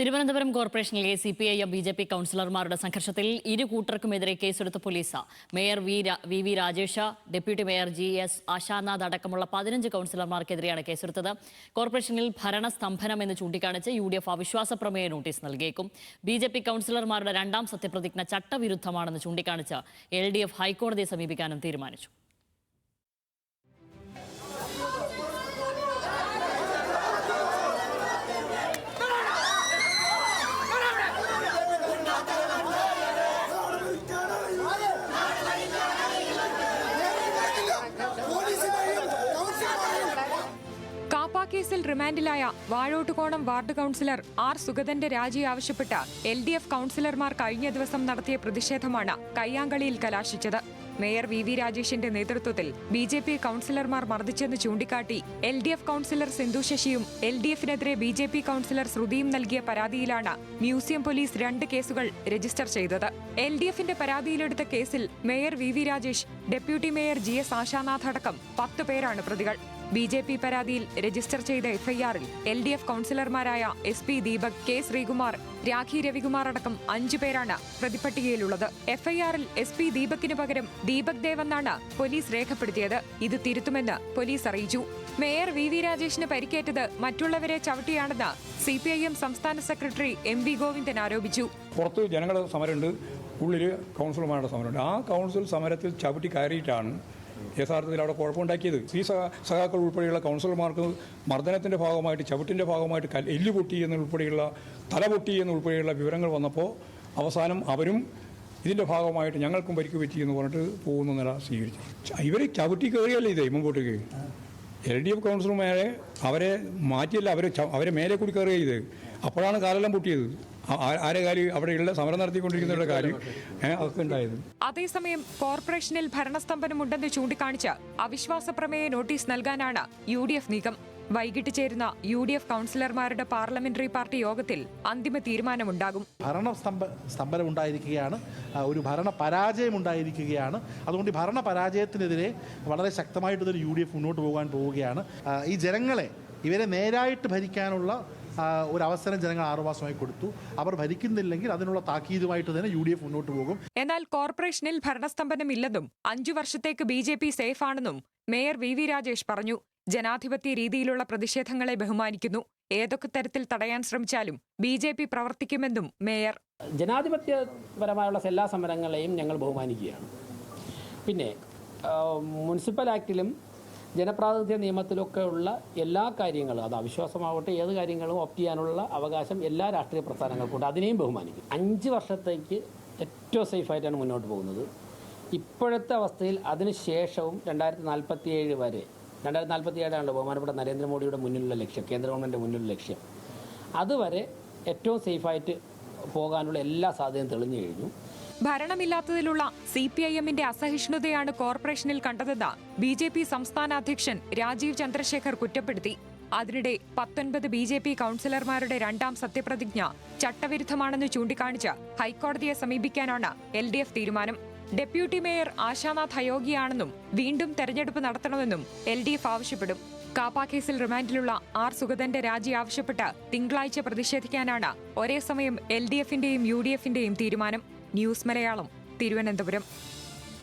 തിരുവനന്തപുരം കോർപ്പറേഷനിലെ CPIM BJP കൗൺസിലർമാരുടെ സംഘർഷത്തിൽ ഇരു കൂട്ടർക്കുമെതിരെ കേസെടുത്ത police. Mayor V Rajesh, deputy mayor GS Ashanath അടക്കമുള്ള 15 കൗൺസിലർമാർക്കെതിരെയാണ് കേസെടുത്തത്. കോർപ്പറേഷനിൽ ഭരണസ്തംഭനം എന്ന് ചൂണ്ടിക്കാണിച്ച് UDF അവിശ്വാസ പ്രമേയ നോട്ടീസ് നൽകിയേക്കും. BJP കൗൺസിലർമാരുടെ രണ്ടാം സത്യപ്രതിജ്ഞ ചട്ടവിരുദ്ധമാണെന്ന് ചൂണ്ടിക്കാണിച്ച് LDF ഹൈക്കോടതിയെ സമീപിക്കാനും തീരുമാനിച്ചു. കേസിൽ റിമാൻഡിലായ വാഴോട്ടുകോണം വാർഡ് കൌൺസിലർ R സുഗതന്റെ രാജി ആവശ്യപ്പെട്ട് LDF കൌൺസിലർമാർ കഴിഞ്ഞ ദിവസം നടത്തിയ പ്രതിഷേധമാണ് കയ്യാങ്കളിയിൽ കലാശിച്ചത്. മേയർ VV രാജേഷിന്റെ നേതൃത്വത്തിൽ BJP കൌൺസിലർമാർ മർദ്ദിച്ചെന്ന് ചൂണ്ടിക്കാട്ടി LDF കൌൺസിലർ സിന്ധു ശശിയും LDFനെതിരെ BJP കൌൺസിലർ ശ്രുതിയും നൽകിയ പരാതിയിലാണ് മ്യൂസിയം പോലീസ് 2 കേസുകൾ രജിസ്റ്റർ ചെയ്തത്. LDFന്റെ പരാതിയിലെടുത്ത കേസിൽ mayor VV Rajesh, deputy mayor GS Ashanath അടക്കം 10 പേരാണ് പ്രതികൾ. BJP പരാതിയിൽ രജിസ്റ്റർ ചെയ്ത FIR-ൽ LDF കൌൺസിലർമാരായ SP Deepak, K Sreekumar, Rakhi Ravikumar അടക്കം 5 പേരാണ് പ്രതിപട്ടികയിലുള്ളത്. FIR-ൽ SP ദീപകിന് പകരം ദീപക് ദേവ് എന്നാണ് പോലീസ് രേഖപ്പെടുത്തിയത്. ഇത് തിരുത്തുമെന്ന് പോലീസ് അറിയിച്ചു. മേയർ VV രാജേഷിന് പരിക്കേറ്റത് മറ്റുള്ളവരെ ചവിട്ടിയാണെന്ന് CPIM സംസ്ഥാന സെക്രട്ടറി MV ഗോവിന്ദൻ ആരോപിച്ചു. പുറത്ത് ജനങ്ങളുടെ സമരമുണ്ട്, ഉള്ളിൽ കൗൺസിലർമാരുടെ സമരമുണ്ട്. ആ കൗൺസിൽ സമരത്തിൽ ചവിട്ടി കയറിയിട്ടാണ് യഥാർത്ഥത്തിൽ അവിടെ കുഴപ്പമുണ്ടാക്കിയത്. സഖാക്കൾ ഉൾപ്പെടെയുള്ള കൗൺസിലർമാർക്ക് മർദ്ദനത്തിൻ്റെ ഭാഗമായിട്ട്, ചവിട്ടിൻ്റെ ഭാഗമായിട്ട് എല്ല് പൊട്ടി എന്നുൾപ്പെടെയുള്ള തല പൊട്ടി എന്നുൾപ്പെടെയുള്ള വിവരങ്ങൾ വന്നപ്പോൾ അവസാനം അവരും ഇതിൻ്റെ ഭാഗമായിട്ട് ഞങ്ങൾക്കും പരിക്ക് പറ്റി എന്ന് പറഞ്ഞിട്ട് പോകുന്ന നില സ്വീകരിച്ചു. ഇവർ ചവിട്ടി കയറിയല്ലേ ഇത് മുമ്പോട്ടേക്ക്. LDF കൗൺസിലർമാരെ അവരെ മാറ്റിയല്ല, അവരെ മേലെ കൂടി കയറുക ചെയ്ത്. അപ്പോഴാണ് കാലെല്ലാം പൊട്ടിയത്. ആരെ കാര്യം അവിടെയുള്ള സമരം നടത്തിക്കൊണ്ടിരിക്കുന്നവരുടെ കാര്യം അതൊക്കെ ഉണ്ടായത്. അതേസമയം കോർപ്പറേഷനിൽ ഭരണസ്തംഭനമുണ്ടെന്ന് ചൂണ്ടിക്കാണിച്ച് അവിശ്വാസ പ്രമേയ നോട്ടീസ് നൽകാനാണ് UDF നീക്കം. വൈകിട്ട് ചേരുന്ന UDF കൌൺസിലർമാരുടെ പാർലമെന്ററി പാർട്ടി യോഗത്തിൽ അന്തിമ തീരുമാനമുണ്ടാകും. സ്തംഭനം ഉണ്ടായിരിക്കുകയാണ്, ഒരു ഭരണ പരാജയം ഉണ്ടായിരിക്കുകയാണ്. അതുകൊണ്ട് ഈ ഭരണ പരാജയത്തിനെതിരെ വളരെ ശക്തമായിട്ട് തന്നെ UDF മുന്നോട്ട് പോവുകയാണ്. ഈ ജനങ്ങളെ ഇവരെ നേരായിട്ട് ഭരിക്കാനുള്ള ഒരു അവസരം ജനങ്ങൾ 6 മാസമായി കൊടുത്തു. അവർ ഭരിക്കുന്നില്ലെങ്കിൽ അതിനുള്ള താക്കീതുമായിട്ട് തന്നെ UDF മുന്നോട്ട് പോകും. എന്നാൽ കോർപ്പറേഷനിൽ ഭരണസ്തംഭനമില്ലെന്നും 5 വർഷത്തേക്ക് BJP സേഫ് ആണെന്നും മേയർ VV രാജേഷ് പറഞ്ഞു. ജനാധിപത്യ രീതിയിലുള്ള പ്രതിഷേധങ്ങളെ ബഹുമാനിക്കുന്നു. ഏതൊക്കെ തരത്തിൽ തടയാൻ ശ്രമിച്ചാലും BJP പ്രവർത്തിക്കുമെന്നും മേയർ. ജനാധിപത്യപരമായുള്ള എല്ലാ സമരങ്ങളെയും ഞങ്ങൾ ബഹുമാനിക്കുകയാണ്. പിന്നെ മുനിസിപ്പൽ ആക്ടിലും ജനപ്രാതിനിധ്യ നിയമത്തിലൊക്കെ ഉള്ള എല്ലാ കാര്യങ്ങളും, അത് അവിശ്വാസമാവട്ടെ ഏത് കാര്യങ്ങളും ഓപ്റ്റ് ചെയ്യാനുള്ള അവകാശം എല്ലാ രാഷ്ട്രീയ പ്രസ്ഥാനങ്ങൾക്കുണ്ട്. അതിനെയും ബഹുമാനിക്കും. 5 വർഷത്തേക്ക് ഏറ്റവും സേഫായിട്ടാണ് മുന്നോട്ട് പോകുന്നത്. ഇപ്പോഴത്തെ അവസ്ഥയിൽ അതിനുശേഷവും 2047 വരെ, 2047 ബഹുമാനപ്പെട്ട നരേന്ദ്രമോദിയുടെ മുന്നിലുള്ള ലക്ഷ്യം, കേന്ദ്ര ഗവൺമെൻറ് മുന്നിലുള്ള ലക്ഷ്യം, അതുവരെ ഏറ്റവും സേഫായിട്ട് പോകാനുള്ള എല്ലാ സാധ്യതയും തെളിഞ്ഞു കഴിഞ്ഞു. ഭരണമില്ലാത്തതിലുള്ള CPIM-ന്റെ അസഹിഷ്ണുതയാണ് കോർപ്പറേഷനിൽ കണ്ടതെന്ന് BJP സംസ്ഥാന അധ്യക്ഷൻ രാജീവ് ചന്ദ്രശേഖർ കുറ്റപ്പെടുത്തി. അതിനിടെ 19 BJP കൌൺസിലർമാരുടെ രണ്ടാം സത്യപ്രതിജ്ഞ ചട്ടവിരുദ്ധമാണെന്ന് ചൂണ്ടിക്കാണിച്ച് ഹൈക്കോടതിയെ സമീപിക്കാനാണ് LDF തീരുമാനം. ഡെപ്യൂട്ടി മേയർ ആശാനാഥ് അയോഗ്യയാണെന്നും വീണ്ടും തെരഞ്ഞെടുപ്പ് നടത്തണമെന്നും LDF ആവശ്യപ്പെടും. കാപ്പ കേസിൽ റിമാൻഡിലുള്ള R സുഗതന്റെ രാജി ആവശ്യപ്പെട്ട് തിങ്കളാഴ്ച പ്രതിഷേധിക്കാനാണ് ഒരേ സമയം LDF-ന്റെയും UDF-ന്റെയും തീരുമാനം. ന്യൂസ് മലയാളം, തിരുവനന്തപുരം.